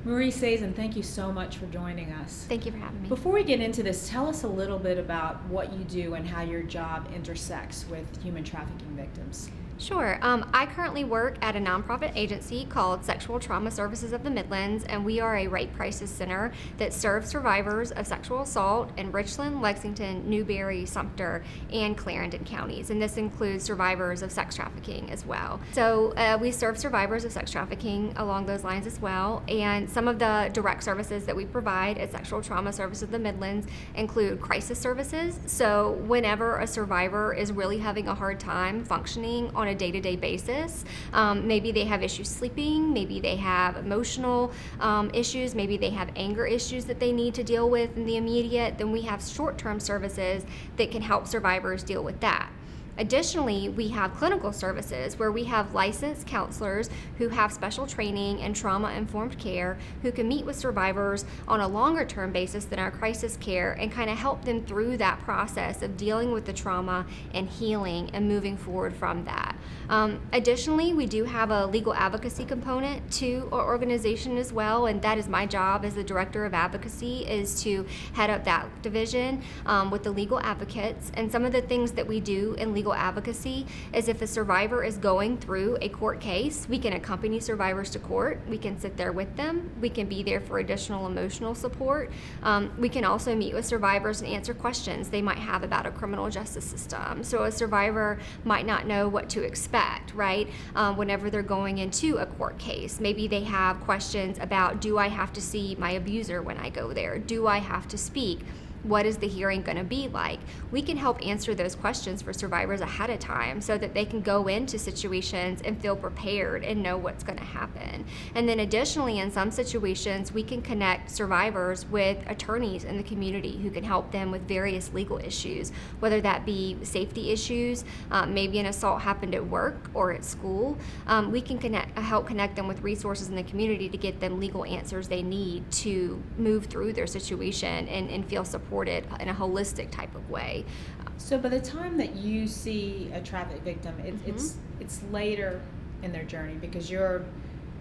Marie Sazehn, thank you so much for joining us. Thank you for having me. Before we get into this, tell us a little bit about what you do and how your job intersects with human trafficking victims. Sure. I currently work at a nonprofit agency called Sexual Trauma Services of the Midlands, and we are a rape crisis center that serves survivors of sexual assault in Richland, Lexington, Newberry, Sumter, and Clarendon counties. And this includes survivors of sex trafficking as well. So we serve survivors of sex trafficking along those lines as well. And some of the direct services that we provide at Sexual Trauma Services of the Midlands include crisis services. So whenever a survivor is really having a hard time functioning on a day-to-day basis. Maybe they have issues sleeping, maybe they have emotional issues, maybe they have anger issues that they need to deal with in the immediate. Then we have short-term services that can help survivors deal with that. Additionally, we have clinical services where we have licensed counselors who have special training in trauma-informed care who can meet with survivors on a longer-term basis than our crisis care and kind of help them through that process of dealing with the trauma and healing and moving forward from that. Additionally, we do have a legal advocacy component to our organization as well, and that is my job as the director of advocacy, is to head up that division with the legal advocates. And some of the things that we do in legal advocacy is if a survivor is going through a court case, we can accompany survivors to court. We can sit there with them. We can be there for additional emotional support. We can also meet with survivors and answer questions they might have about a criminal justice system. So a survivor might not know what to expect, right? Whenever they're going into a court case, maybe they have questions about, do I have to see my abuser when I go there? Do I have to speak? What is the hearing going to be like? We can help answer those questions for survivors ahead of time so that they can go into situations and feel prepared and know what's going to happen. And then additionally, in some situations, we can connect survivors with attorneys in the community who can help them with various legal issues, whether that be safety issues, maybe an assault happened at work or at school. We can help connect them with resources in the community to get them legal answers they need to move through their situation and feel supported in a holistic type of way. So by the time that you see a traffic victim, it's later in their journey because you're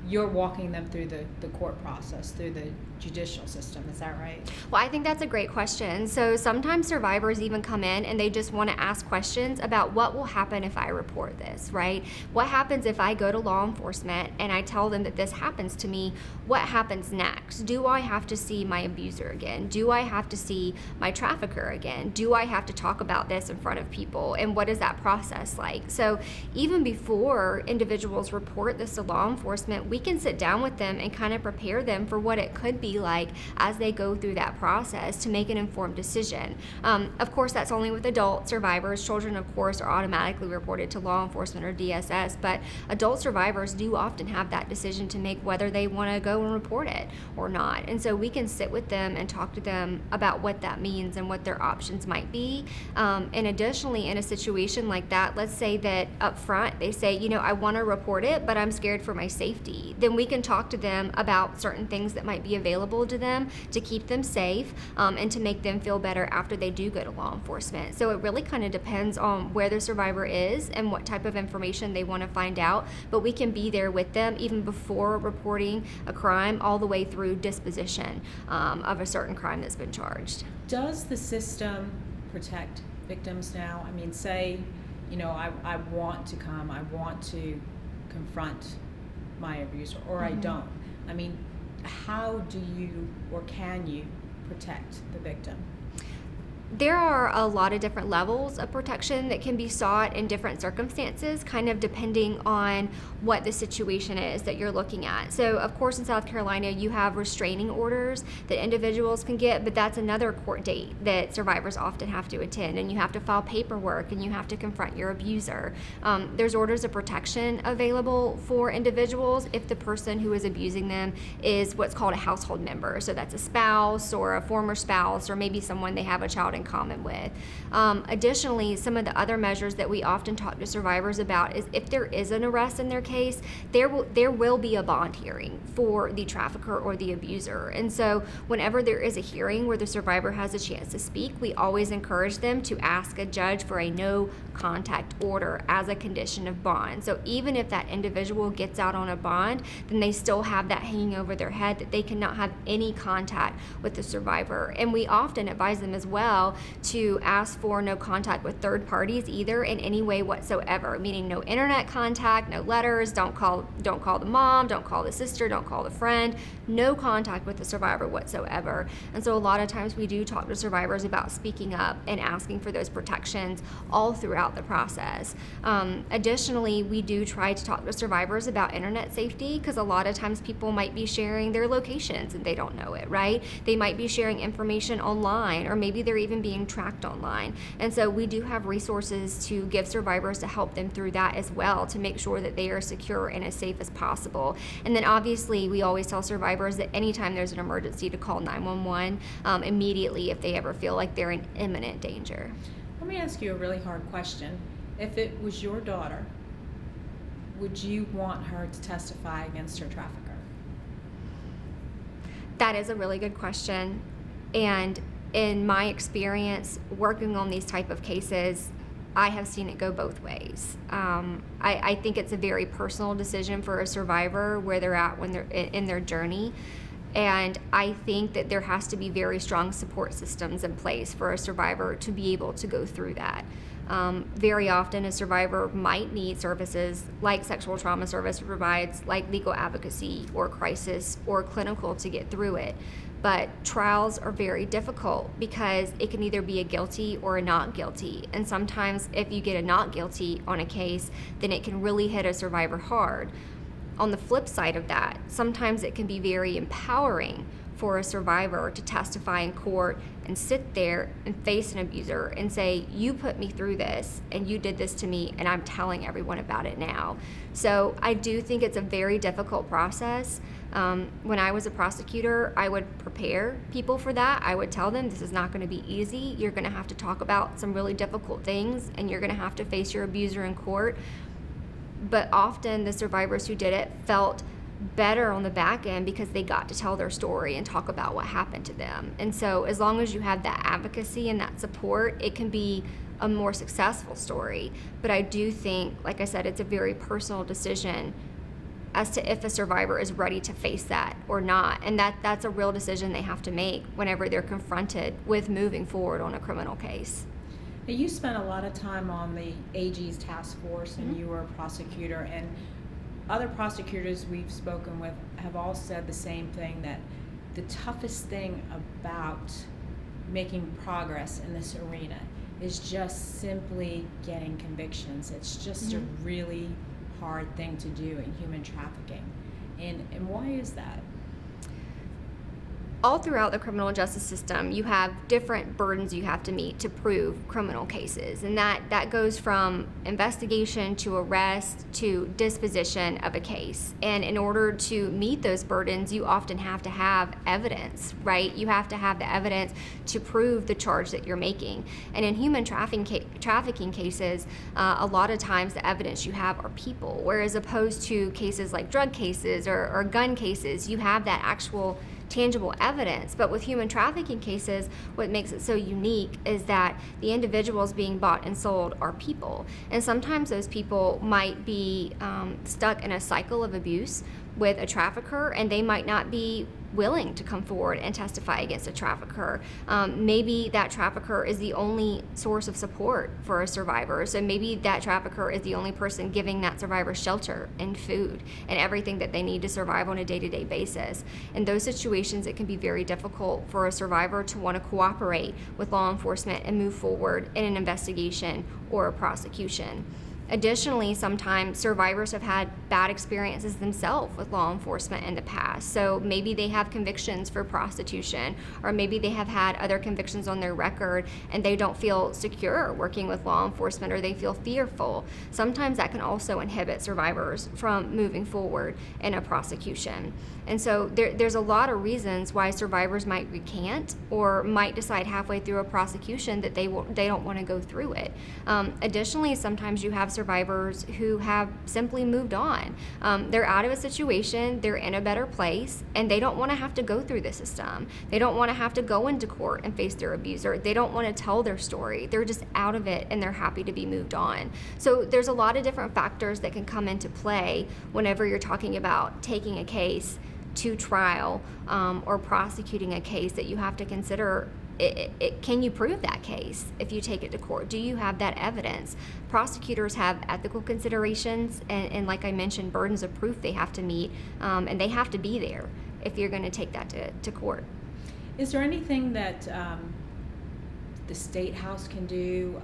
walking them through the court process, through the judicial system. Is that right? Well, I think that's a great question. So sometimes survivors even come in and they just want to ask questions about what will happen if I report this, right? What happens if I go to law enforcement and I tell them that this happens to me? What happens next? Do I have to see my abuser again? Do I have to see my trafficker again? Do I have to talk about this in front of people? And what is that process like? So even before individuals report this to law enforcement, we can sit down with them and kind of prepare them for what it could be like as they go through that process to make an informed decision. Of course, that's only with adult survivors. Children, of course, are automatically reported to law enforcement or DSS, but adult survivors do often have that decision to make whether they want to go and report it or not. And so we can sit with them and talk to them about what that means and what their options might be. And additionally, in a situation like that, let's say that up front they say, I want to report it, but I'm scared for my safety. Then we can talk to them about certain things that might be available to them to keep them safe and to make them feel better after they do go to law enforcement. So it really kind of depends on where the survivor is and what type of information they want to find out, but we can be there with them even before reporting a crime all the way through disposition of a certain crime that's been charged. Does the system protect victims now? I mean, say, I want to come, I want to confront my abuser, or I don't. I mean, how do you or can you protect the victim? There are a lot of different levels of protection that can be sought in different circumstances, kind of depending on what the situation is that you're looking at. So, of course, in South Carolina, you have restraining orders that individuals can get, but that's another court date that survivors often have to attend, and you have to file paperwork, and you have to confront your abuser. There's orders of protection available for individuals if the person who is abusing them is what's called a household member. So that's a spouse or a former spouse or maybe someone they have a child lot in common with. Additionally, some of the other measures that we often talk to survivors about is if there is an arrest in their case, there will be a bond hearing for the trafficker or the abuser. And so whenever there is a hearing where the survivor has a chance to speak, we always encourage them to ask a judge for a no contact order as a condition of bond. So even if that individual gets out on a bond, then they still have that hanging over their head that they cannot have any contact with the survivor. And we often advise them as well to ask for no contact with third parties either in any way whatsoever, meaning no internet contact, no letters, don't call the mom, don't call the sister, don't call the friend, no contact with the survivor whatsoever. And so a lot of times we do talk to survivors about speaking up and asking for those protections all throughout the process. Additionally, we do try to talk to survivors about internet safety, because a lot of times people might be sharing their locations and they don't know it, right? They might be sharing information online, or maybe they're even being tracked online. And so we do have resources to give survivors to help them through that as well, to make sure that they are secure and as safe as possible. And then obviously we always tell survivors that anytime there's an emergency to call 911 immediately if they ever feel like they're in imminent danger. Let me ask you a really hard question. If it was your daughter, would you want her to testify against her trafficker? That is a really good question. And in my experience working on these type of cases, I have seen it go both ways. I think it's a very personal decision for a survivor where they're at when they're in their journey. And I think that there has to be very strong support systems in place for a survivor to be able to go through that. Very often a survivor might need services like sexual trauma service provides, like legal advocacy or crisis or clinical to get through it. But trials are very difficult because it can either be a guilty or a not guilty. And sometimes if you get a not guilty on a case, then it can really hit a survivor hard. On the flip side of that, sometimes it can be very empowering for a survivor to testify in court and sit there and face an abuser and say, you put me through this and you did this to me and I'm telling everyone about it now. So I do think it's a very difficult process. When I was a prosecutor, I would prepare people for that. I would tell them this is not going to be easy. You're going to have to talk about some really difficult things and you're going to have to face your abuser in court. But often the survivors who did it felt better on the back end because they got to tell their story and talk about what happened to them. And so as long as you have that advocacy and that support, it can be a more successful story. But I do think, like I said, it's a very personal decision as to if a survivor is ready to face that or not. And that's a real decision they have to make whenever they're confronted with moving forward on a criminal case. Now, you spent a lot of time on the AG's task force, and you were a prosecutor, and other prosecutors we've spoken with have all said the same thing, that the toughest thing about making progress in this arena is just simply getting convictions. It's just a really hard thing to do in human trafficking. And why is that? All throughout the criminal justice system, you have different burdens you have to meet to prove criminal cases. And that goes from investigation to arrest to disposition of a case. And in order to meet those burdens, you often have to have evidence, right? You have to have the evidence to prove the charge that you're making. And in human trafficking cases, a lot of times the evidence you have are people, whereas opposed to cases like drug cases or gun cases, you have that actual tangible evidence. But with human trafficking cases, what makes it so unique is that the individuals being bought and sold are people. And sometimes those people might be stuck in a cycle of abuse with a trafficker, and they might not be willing to come forward and testify against a trafficker. Maybe that trafficker is the only source of support for a survivor. So maybe that trafficker is the only person giving that survivor shelter and food and everything that they need to survive on a day-to-day basis. In those situations, it can be very difficult for a survivor to want to cooperate with law enforcement and move forward in an investigation or a prosecution. Additionally, sometimes survivors have had bad experiences themselves with law enforcement in the past. So maybe they have convictions for prostitution, or maybe they have had other convictions on their record and they don't feel secure working with law enforcement, or they feel fearful. Sometimes that can also inhibit survivors from moving forward in a prosecution. And so there's a lot of reasons why survivors might recant or might decide halfway through a prosecution that they don't want to go through it. Additionally, sometimes you have survivors who have simply moved on. They're out of a situation, they're in a better place, and they don't want to have to go through the system. They don't want to have to go into court and face their abuser. They don't want to tell their story. They're just out of it and they're happy to be moved on. So there's a lot of different factors that can come into play whenever you're talking about taking a case to trial or prosecuting a case that you have to consider. Can you prove that case if you take it to court? Do you have that evidence? Prosecutors have ethical considerations and like I mentioned, burdens of proof they have to meet, and they have to be there if you're going to take that to court. Is there anything that the State House can do,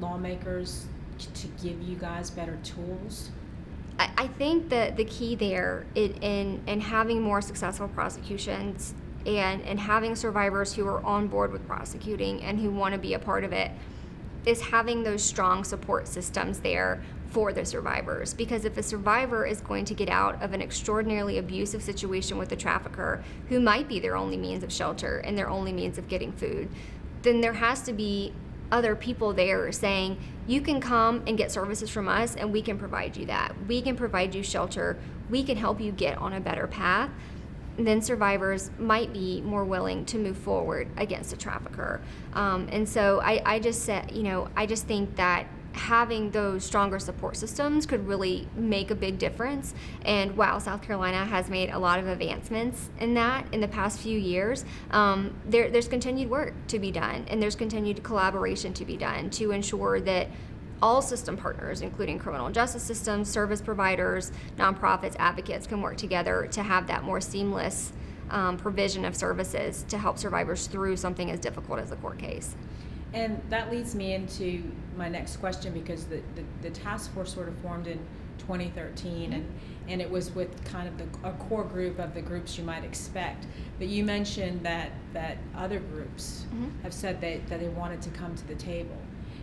lawmakers, to give you guys better tools? I think that the key there in having more successful prosecutions and having survivors who are on board with prosecuting and who want to be a part of it is having those strong support systems there for the survivors. Because if a survivor is going to get out of an extraordinarily abusive situation with a trafficker who might be their only means of shelter and their only means of getting food, then there has to be other people there saying, you can come and get services from us and we can provide you that. We can provide you shelter. We can help you get on a better path. And then survivors might be more willing to move forward against a trafficker. And so I just think that having those stronger support systems could really make a big difference. And while South Carolina has made a lot of advancements in that in the past few years, there's continued work to be done, and there's continued collaboration to be done to ensure that all system partners, including criminal justice systems, service providers, nonprofits, advocates, can work together to have that more seamless provision of services to help survivors through something as difficult as a court case. And that leads me into my next question, because the task force sort of formed in 2013, and it was with kind of a core group of the groups you might expect. But you mentioned that other groups have said that they wanted to come to the table.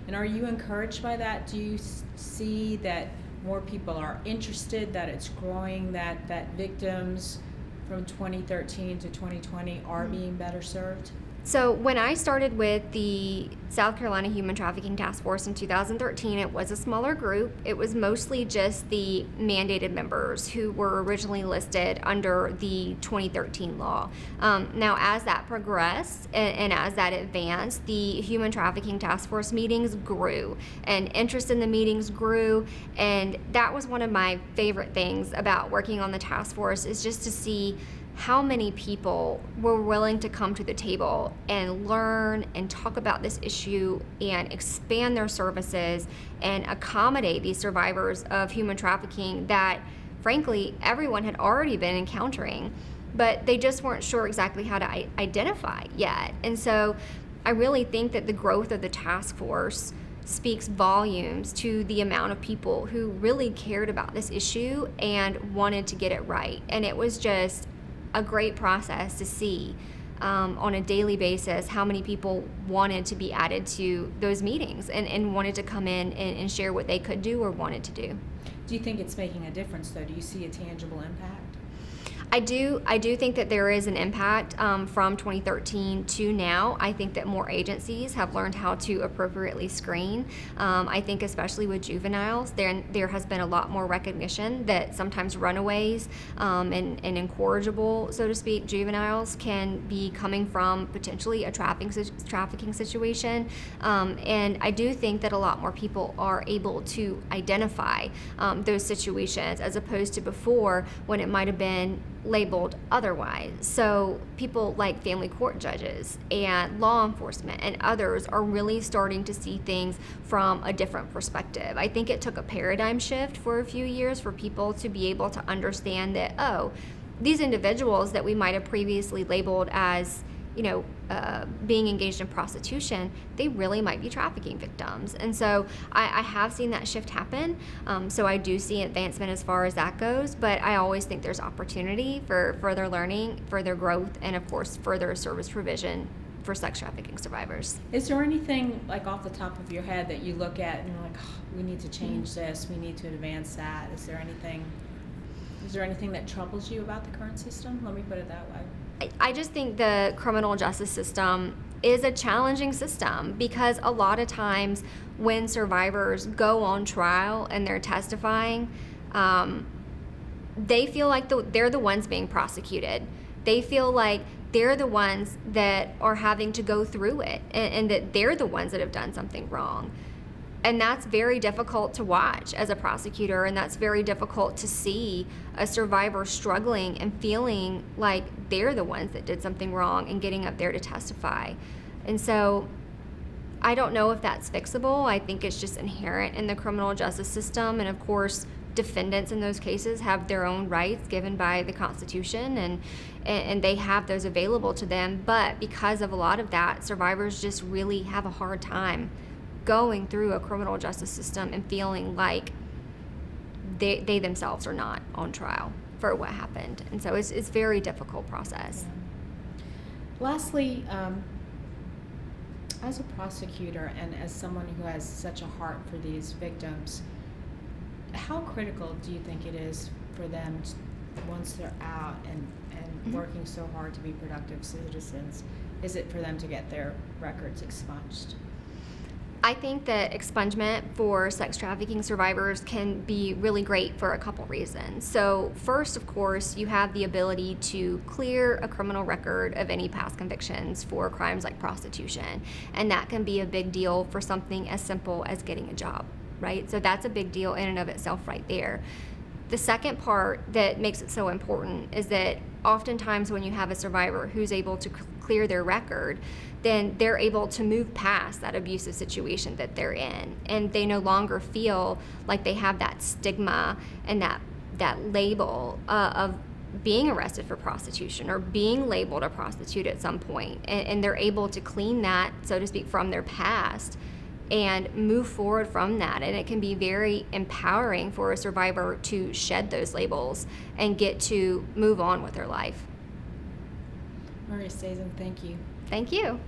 And are you encouraged by that? Do you see that more people are interested, that it's growing, that victims from 2013 to 2020 are being better served? So when I started with the South Carolina Human Trafficking Task Force in 2013, it was a smaller group. It was mostly just the mandated members who were originally listed under the 2013 law. Now, as that progressed and as that advanced, the Human Trafficking Task Force meetings grew, and interest in the meetings grew. And that was one of my favorite things about working on the task force, is just to see how many people were willing to come to the table and learn and talk about this issue and expand their services and accommodate these survivors of human trafficking that, frankly, everyone had already been encountering, but they just weren't sure exactly how to identify yet. And so I really think that the growth of the task force speaks volumes to the amount of people who really cared about this issue and wanted to get it right. And it was just a great process to see on a daily basis how many people wanted to be added to those meetings and wanted to come in and share what they could do or wanted to do. Do you think it's making a difference, though? Do you see a tangible impact? I do think that there is an impact from 2013 to now. I think that more agencies have learned how to appropriately screen. I think especially with juveniles, there has been a lot more recognition that sometimes runaways and incorrigible, so to speak, juveniles can be coming from potentially a trafficking situation. And I do think that a lot more people are able to identify those situations, as opposed to before when it might have been labeled otherwise. So people like family court judges and law enforcement and others are really starting to see things from a different perspective. I think it took a paradigm shift for a few years for people to be able to understand that, oh, these individuals that we might have previously labeled as being engaged in prostitution, they really might be trafficking victims. And so I have seen that shift happen. So I do see advancement as far as that goes, but I always think there's opportunity for further learning, further growth, and of course, further service provision for sex trafficking survivors. Is there anything, like off the top of your head, that you look at and you're like, oh, we need to change this, we need to advance that? Is there anything that troubles you about the current system? Let me put it that way. I just think the criminal justice system is a challenging system because a lot of times when survivors go on trial and they're testifying, they feel like they're the ones being prosecuted. They feel like they're the ones that are having to go through it, and that they're the ones that have done something wrong. And that's very difficult to watch as a prosecutor, and that's very difficult to see a survivor struggling and feeling like they're the ones that did something wrong and getting up there to testify. And so I don't know if that's fixable. I think it's just inherent in the criminal justice system. And of course, defendants in those cases have their own rights given by the Constitution, and they have those available to them. But because of a lot of that, survivors just really have a hard time going through a criminal justice system and feeling like they themselves are not on trial for what happened. And so it's a very difficult process. Yeah. Lastly, as a prosecutor and as someone who has such a heart for these victims, how critical do you think it is for them once they're out and working so hard to be productive citizens, is it for them to get their records expunged? I think that expungement for sex trafficking survivors can be really great for a couple reasons. So first, of course, you have the ability to clear a criminal record of any past convictions for crimes like prostitution. And that can be a big deal for something as simple as getting a job, right? So that's a big deal in and of itself right there. The second part that makes it so important is that oftentimes when you have a survivor who's able to clear their record, then they're able to move past that abusive situation that they're in, and they no longer feel like they have that stigma and that label of being arrested for prostitution or being labeled a prostitute at some point, and they're able to clean that, so to speak, from their past and move forward from that. And it can be very empowering for a survivor to shed those labels and get to move on with their life. Maria Sazehn, thank you. Thank you.